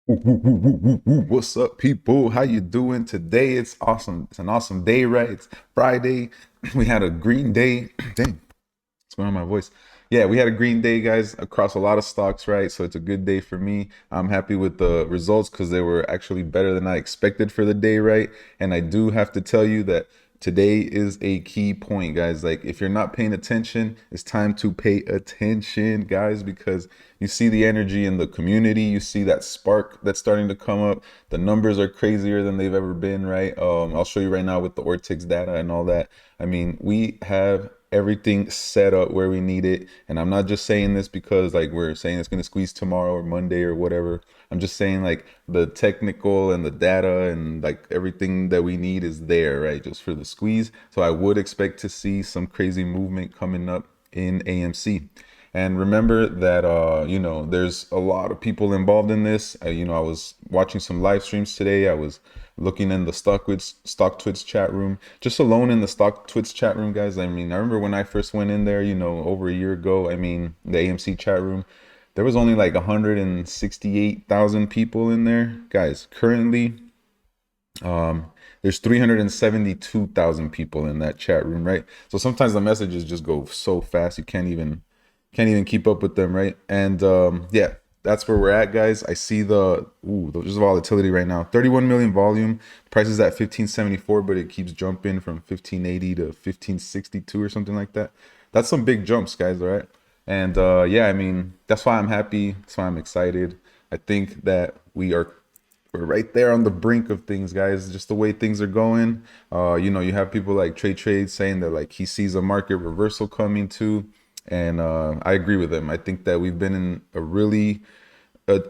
What's up, people? How you doing today? It's awesome. It's an awesome day, right? It's Friday. We had a green day. Dang, what's going on with my voice? Yeah, we had a green day, guys, across a lot of stocks, right? So it's a good day for me. I'm happy with the results because they were actually better than I expected for the day, right? And I do have to tell you that today is a key point, guys. Like, if you're not paying attention, it's time to pay attention, guys, because you see the energy in the community. You see that spark that's starting to come up. The numbers are crazier than they've ever been, right? I'll show you right now with the Ortex data and all that. I mean, we have everything set up where we need it. And I'm not just saying this because like we're saying it's going to squeeze tomorrow or Monday or whatever. I'm just saying like the technical and the data and like everything that we need is there, right? Just for the squeeze. So I would expect to see some crazy movement coming up in AMC. And remember that, there's a lot of people involved in this. I was watching some live streams today. I was looking in the stock Twitch chat room, just alone in the stock Twitch chat room, guys. I mean, I remember when I first went in there, over a year ago, I mean, the AMC chat room, there was only like 168,000 people in there. Guys, currently, there's 372,000 people in that chat room, right? So sometimes the messages just go so fast, you can't even keep up with them, right? And yeah, that's where we're at, guys. I see there's volatility right now. 31 million volume. Price is at 1574, but it keeps jumping from 1580 to 1562 or something like that. That's some big jumps, guys, all right? And yeah, I mean, that's why I'm happy. That's why I'm excited. I think that we're right there on the brink of things, guys. Just the way things are going. You have people like Trey saying that like he sees a market reversal coming too. And I agree with him. I think that we've been in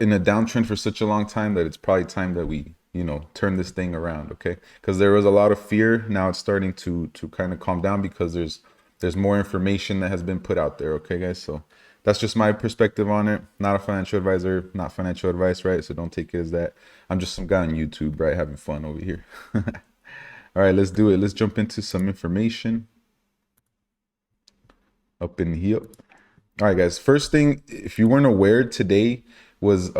in a downtrend for such a long time that it's probably time that we, turn this thing around, okay? Because there was a lot of fear. Now it's starting to kind of calm down because there's more information that has been put out there, okay, guys? So that's just my perspective on it. Not a financial advisor, not financial advice, right? So don't take it as that. I'm just some guy on YouTube, right? Having fun over here. All right, let's do it. Let's jump into some information up in here. All right, guys. First thing, if you weren't aware, today was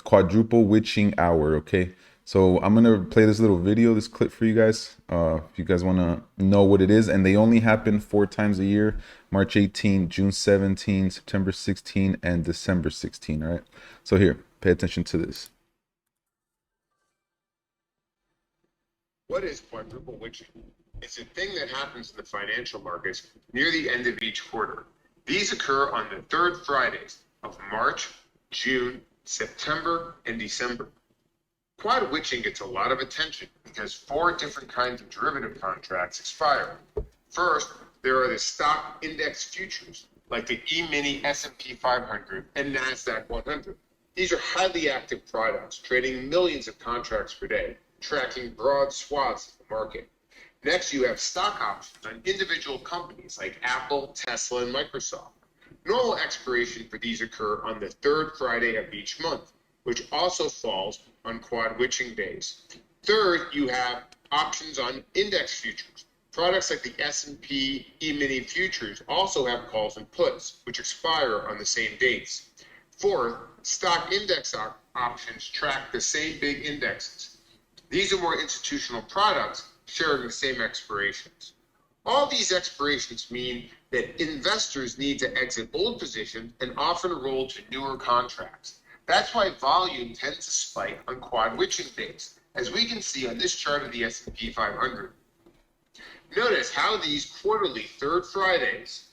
quadruple witching hour. Okay, so I'm gonna play this little video, this clip for you guys. If you guys want to know what it is, and they only happen 4 times a year: March 18, June 17, September 16, and December 16. All right. So here, pay attention to this. What is quadruple witching? It's a thing that happens in the financial markets near the end of each quarter. These occur on the third Fridays of March, June, September, and December. Quad witching gets a lot of attention because 4 different kinds of derivative contracts expire. First, there are the stock index futures, like the E-mini S&P 500 and NASDAQ 100. These are highly active products, trading millions of contracts per day, tracking broad swaths of the market. Next, you have stock options on individual companies like Apple, Tesla, and Microsoft. Normal expiration for these occur on the third Friday of each month, which also falls on quad witching days. Third, you have options on index futures. Products like the S&P E-mini futures also have calls and puts, which expire on the same dates. Fourth, stock index options track the same big indexes. These are more institutional products sharing the same expirations. All these expirations mean that investors need to exit old positions and often roll to newer contracts. That's why volume tends to spike on quad witching days, as we can see on this chart of the S&P 500. Notice how these quarterly third Fridays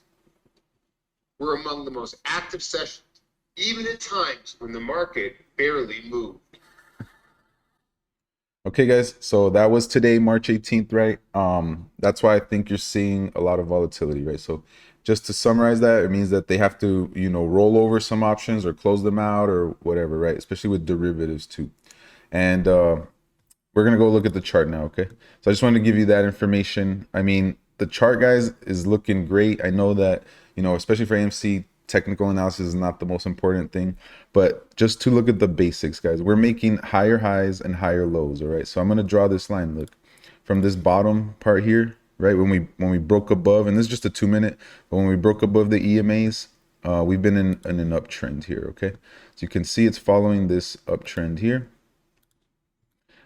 were among the most active sessions, even at times when the market barely moved. Okay, guys, so that was today, March 18th, right? That's why I think you're seeing a lot of volatility, right? So just to summarize that, it means that they have to, roll over some options or close them out or whatever, right? Especially with derivatives too. And we're gonna go look at the chart now, okay? So I just wanted to give you that information. I mean, the chart, guys, is looking great. I know that, especially for AMC, technical analysis is not the most important thing, but just to look at the basics, guys, we're making higher highs and higher lows. All right, so I'm going to draw this line. Look, from this bottom part here, right, when we broke above, and this is just a 2-minute, but when we broke above the EMAs, we've been in an uptrend here. Okay, so you can see it's following this uptrend here.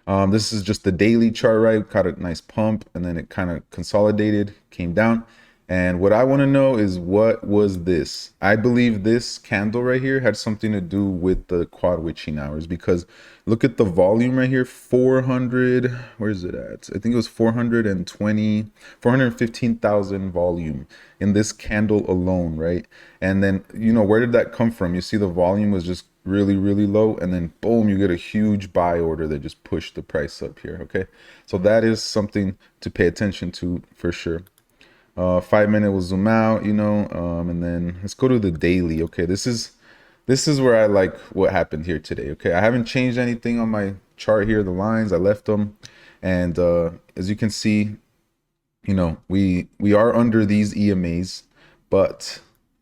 This is just the daily chart, right? Got a nice pump and then it kind of consolidated, came down. And what I want to know is, what was this? I believe this candle right here had something to do with the quad witching hours, because look at the volume right here, 400, where is it at? I think it was 420, 415,000 volume in this candle alone, right? And then, where did that come from? You see the volume was just really, really low, and then boom, you get a huge buy order that just pushed the price up here. Okay, so that is something to pay attention to for sure. 5 minute will zoom out, and then let's go to the daily. Okay, this is where I like what happened here today. Okay, I haven't changed anything on my chart here. The lines, I left them, and as you can see, we are under these EMAs, but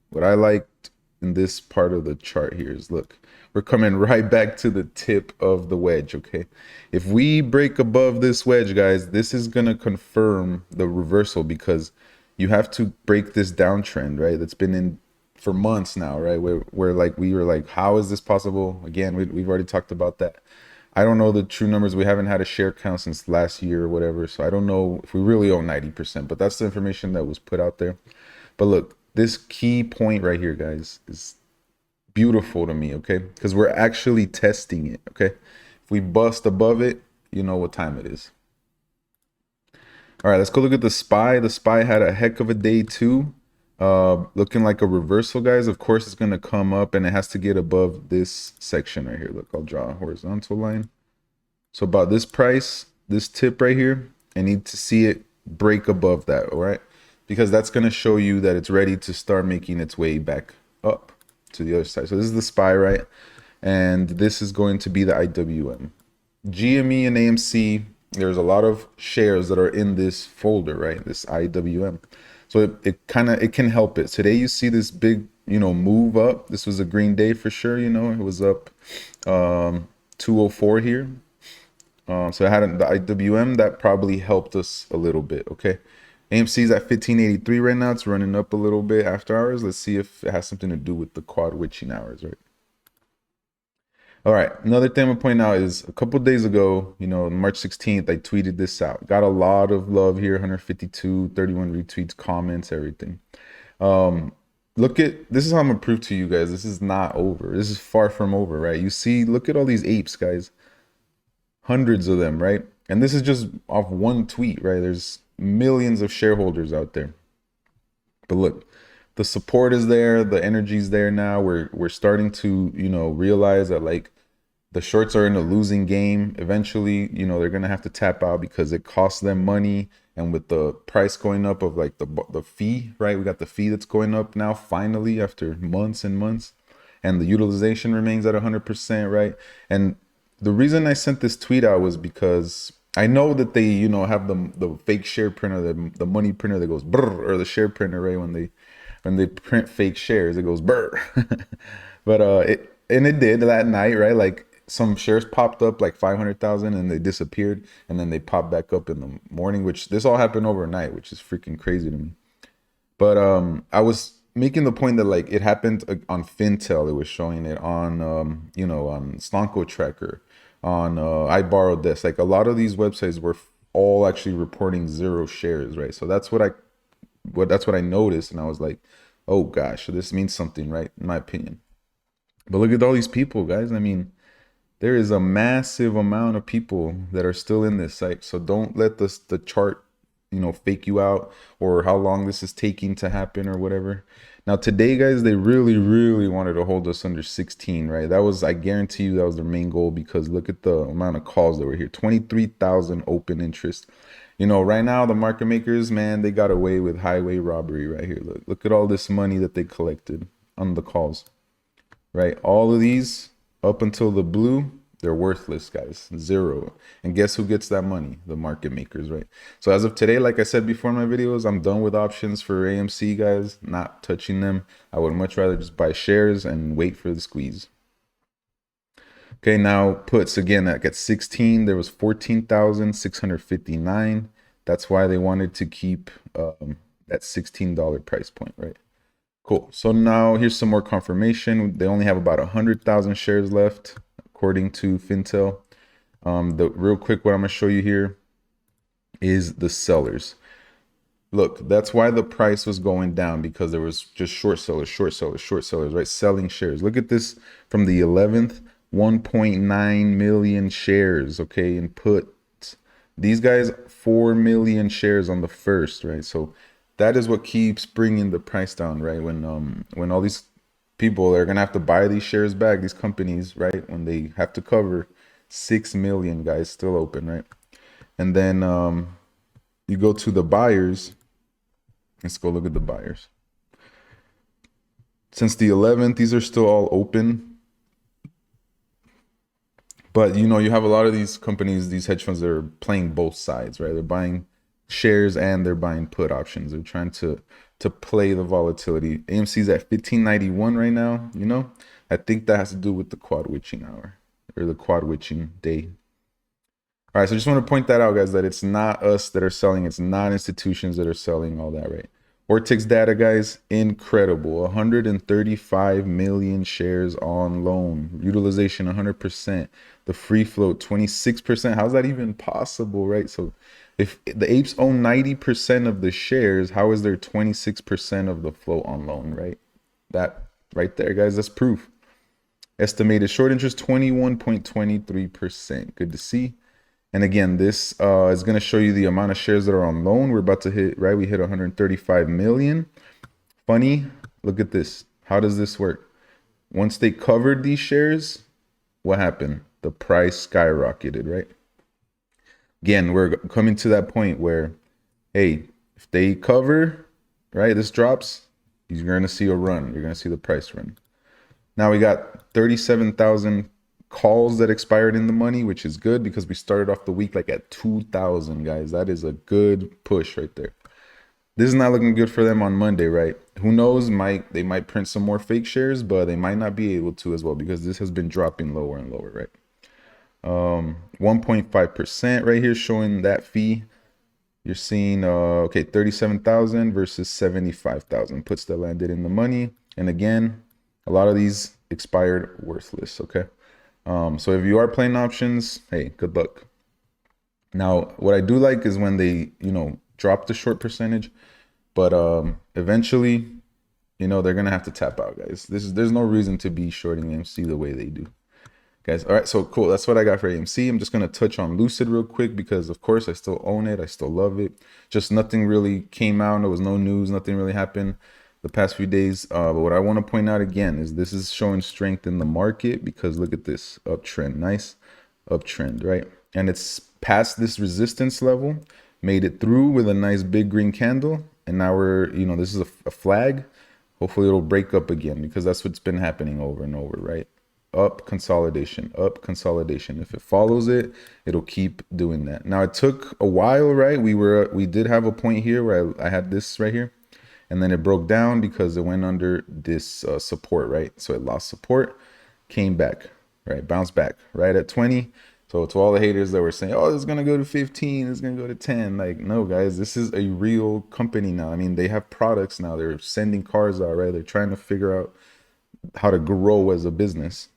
what I liked in this part of the chart here is, look, we're coming right back to the tip of the wedge. Okay, if we break above this wedge, guys, this is gonna confirm the reversal, because you have to break this downtrend, right? That's been in for months now, right? Where like we were like, how is this possible? Again, we've already talked about that. I don't know the true numbers. We haven't had a share count since last year or whatever, so I don't know if we really own 90%, but that's the information that was put out there. But look, this key point right here, guys, is beautiful to me, okay? Because we're actually testing it, okay? If we bust above it, you know what time it is. All right, let's go look at the SPY. The SPY had a heck of a day too. Looking like a reversal, guys. Of course, it's going to come up and it has to get above this section right here. Look, I'll draw a horizontal line. So about this price, this tip right here, I need to see it break above that, all right? Because that's going to show you that it's ready to start making its way back up to the other side. So this is the SPY, right? And this is going to be the IWM. GME and AMC, there's a lot of shares that are in this folder, right? This IWM. So it can help it. Today you see this big, move up. This was a green day for sure, it was up 204 here. So it had the IWM that probably helped us a little bit, okay? AMC's at 1583 right now. It's running up a little bit after hours. Let's see if it has something to do with the quad witching hours, right? All right, another thing I'm gonna point out is a couple days ago, March 16th, I tweeted this out. Got a lot of love here, 152, 31 retweets, comments, everything. Look at, this is how I'm gonna prove to you guys, this is not over. This is far from over, right? You see, look at all these apes, guys. Hundreds of them, right? And this is just off one tweet, right? There's millions of shareholders out there. But look, the support is there, the energy's there now. We're starting to, realize that like the shorts are in a losing game. Eventually, they're gonna have to tap out because it costs them money. And with the price going up of like the fee, right? We got the fee that's going up now, finally, after months and months, and the utilization remains at 100%, right? And the reason I sent this tweet out was because I know that they, have the fake share printer, the money printer that goes brr, or the share printer, right? When they print fake shares, it goes brr. But it did that night, right? Like some shares popped up like 500,000 and they disappeared, and then they popped back up in the morning, which this all happened overnight, which is freaking crazy to me. But I was making the point that like it happened on Fintel. It was showing it on on Stonko Tracker, on I Borrowed This. Like a lot of these websites were all actually reporting zero shares, right? So that's what I noticed, and I was like, oh gosh, so this means something, right? In my opinion. But look at all these people, guys. I mean, there is a massive amount of people that are still in this site. So don't let the chart, fake you out, or how long this is taking to happen or whatever. Now today, guys, they really, really wanted to hold us under 16, right? That was, I guarantee you, that was their main goal, because look at the amount of calls that were here. 23,000 open interest. Right now the market makers, man, they got away with highway robbery right here. Look at all this money that they collected on the calls, right? All of these up until the blue, they're worthless, guys. Zero. And guess who gets that money? The market makers, right? So as of today, like I said before in my videos, I'm done with options for AMC, guys. Not touching them. I would much rather just buy shares and wait for the squeeze. Okay, now puts again, that gets 16. There was 14,659. That's why they wanted to keep that $16 price point, right? Cool. So now here's some more confirmation. They only have about 100,000 shares left, according to Fintel. The real quick, what I'm gonna show you here is the sellers. Look, that's why the price was going down, because there was just short sellers, right? Selling shares. Look at this from the 11th, 1.9 million shares, okay, in put. These guys, 4 million shares on the first, right? So that is what keeps bringing the price down, right? When all these people are gonna have to buy these shares back, these companies, right? When they have to cover 6 million guys still open, right? And then you go to the buyers. Let's go look at the buyers. Since the 11th, these are still all open. But you know, you have a lot of these companies, these hedge funds that are playing both sides, right? They're buying shares and they're buying put options. They're trying to play the volatility. AMC's at 1591 right now, you know? I think that has to do with the quad witching hour or the quad witching day. All right, so I just want to point that out, guys, that it's not us that are selling. It's not institutions that are selling all that, right? Ortix data, guys, incredible. 135 million shares on loan. Utilization 100%. The free float 26%. How's that even possible, right? So if the apes own 90% of the shares, how is there 26% of the float on loan, right? That right there, guys, that's proof. Estimated short interest 21.23%. Good to see. And again, this is going to show you the amount of shares that are on loan. We're about to hit, right? We hit 135 million. Funny, look at this. How does this work? Once they covered these shares, what happened? The price skyrocketed, right? Again, we're coming to that point where, hey, if they cover, right, this drops, you're going to see a run. You're going to see the price run. Now we got 37,000 calls that expired in the money, which is good because we started off the week like at 2,000, guys. That is a good push right there. This is not looking good for them on Monday, right? Who knows? They might print some more fake shares, but they might not be able to as well because this has been dropping lower and lower, right? 1.5% right here showing that fee. You're seeing okay, 37,000 versus 75,000 puts that landed in the money. And again, a lot of these expired worthless, okay? So if you are playing options, hey, good luck. Now, what I do like is when they, you know, drop the short percentage, but eventually, you know, they're gonna have to tap out, guys. There's no reason to be shorting AMC the way they do, guys. All right, so cool. That's what I got for AMC. I'm just gonna touch on Lucid real quick because, of course, I still own it. I still love it. Just nothing really came out. There was no news. Nothing really happened the past few days. But what I want to point out again is this is showing strength in the market because look at this uptrend, nice uptrend, right? And it's past this resistance level, made it through with a nice big green candle. And now we're, you know, this is a flag. Hopefully it'll break up again because that's what's been happening over and over, right? Up consolidation, up consolidation. If it follows it, it'll keep doing that. Now it took a while, right? We did have a point here where I had this right here. And then it broke down because it went under this support, right? So it lost support, came back, right? Bounced back right at 20. So to all the haters that were saying, oh, it's going to go to 15, it's going to go to 10. Like, no, guys, this is a real company now. I mean, they have products now. They're sending cars out, right? They're trying to figure out how to grow as a business.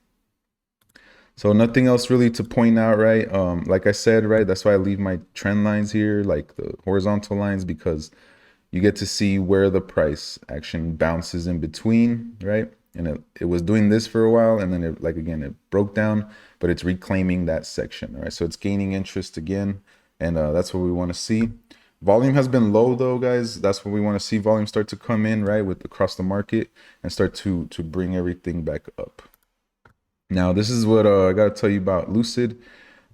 So nothing else really to point out, right? Like I said, right? That's why I leave my trend lines here, like the horizontal lines, because you get to see where the price action bounces in between, right? And it was doing this for a while, and then it, like, again, it broke down, but it's reclaiming that section, right? So it's gaining interest again, and that's what we want to see. Volume has been low though, guys. That's what we want to see. Volume start to come in, right, with across the market and start to bring everything back up. Now, this is what I got to tell you about Lucid.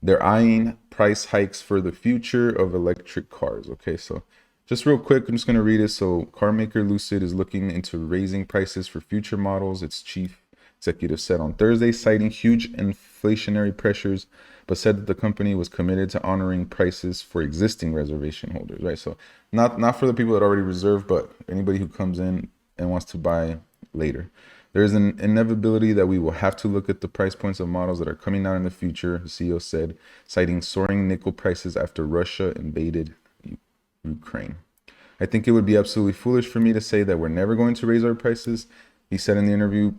They're eyeing price hikes for the future of electric cars. Okay, so just real quick, I'm just going to read it. So car maker Lucid is looking into raising prices for future models. Its chief executive said on Thursday, citing huge inflationary pressures, but said that the company was committed to honoring prices for existing reservation holders, right? So not for the people that already reserved, but anybody who comes in and wants to buy later. There is an inevitability that we will have to look at the price points of models that are coming out in the future, the CEO said, citing soaring nickel prices after Russia invaded Ukraine. I think it would be absolutely foolish for me to say that we're never going to raise our prices. He said in the interview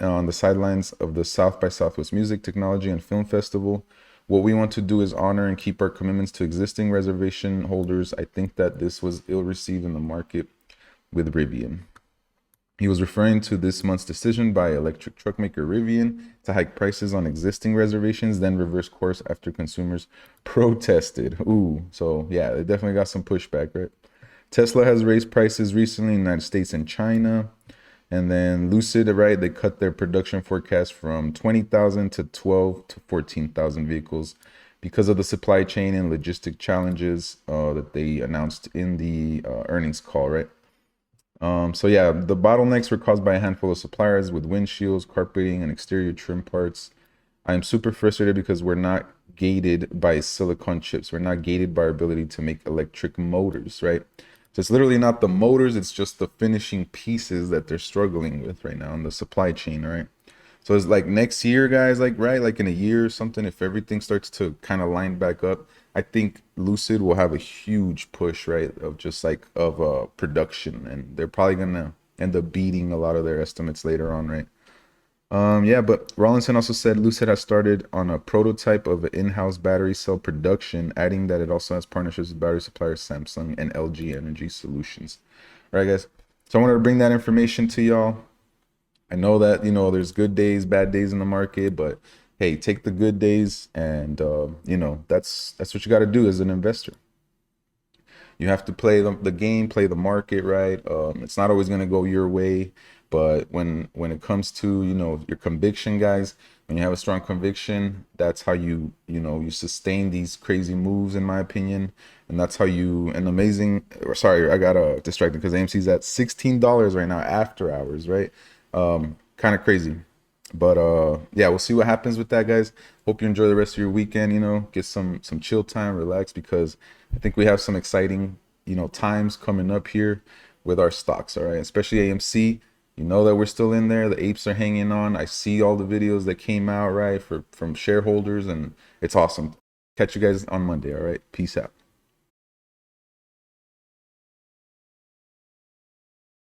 on the sidelines of the South by Southwest Music, Technology, and Film Festival. What we want to do is honor and keep our commitments to existing reservation holders. I think that this was ill received in the market with Rivian. He was referring to this month's decision by electric truck maker Rivian to hike prices on existing reservations, then reverse course after consumers protested. Ooh, so yeah, they definitely got some pushback, right? Tesla has raised prices recently in the United States and China. And then Lucid, right, they cut their production forecast from 20,000 to 12 to 14,000 vehicles because of the supply chain and logistic challenges that they announced in the earnings call, right? So yeah, the bottlenecks were caused by a handful of suppliers with windshields, carpeting, and exterior trim parts. I'm super frustrated because we're not gated by silicon chips. We're not gated by our ability to make electric motors, right? So it's literally not the motors, it's just the finishing pieces that they're struggling with right now in the supply chain, right? So it's like next year, guys, like, right, like in a year or something, if everything starts to kind of line back up, I think Lucid will have a huge push, right, of just like of production, and they're probably gonna end up beating a lot of their estimates later on, right? Yeah, but Rawlinson also said Lucid has started on a prototype of an in-house battery cell production, adding that it also has partnerships with battery suppliers Samsung and LG Energy Solutions. All right, guys. So I wanted to bring that information to y'all. I know that, you know, there's good days, bad days in the market, but hey, take the good days, and you know, that's what you got to do as an investor. You have to play the game, play the market, right? It's not always going to go your way, but when it comes to, you know, your conviction, guys, when you have a strong conviction, that's how you know, you sustain these crazy moves, in my opinion. And that's how you, an amazing, or sorry, I got distracted because AMC's at $16 right now after hours, right? Kind of crazy. But yeah, we'll see what happens with that, guys. Hope you enjoy the rest of your weekend, you know, get some chill time, relax, because I think we have some exciting, you know, times coming up here with our stocks, all right? Especially AMC. You know that we're still in there. The apes are hanging on. I see all the videos that came out, right, from shareholders, and it's awesome. Catch you guys on Monday, all right? Peace out.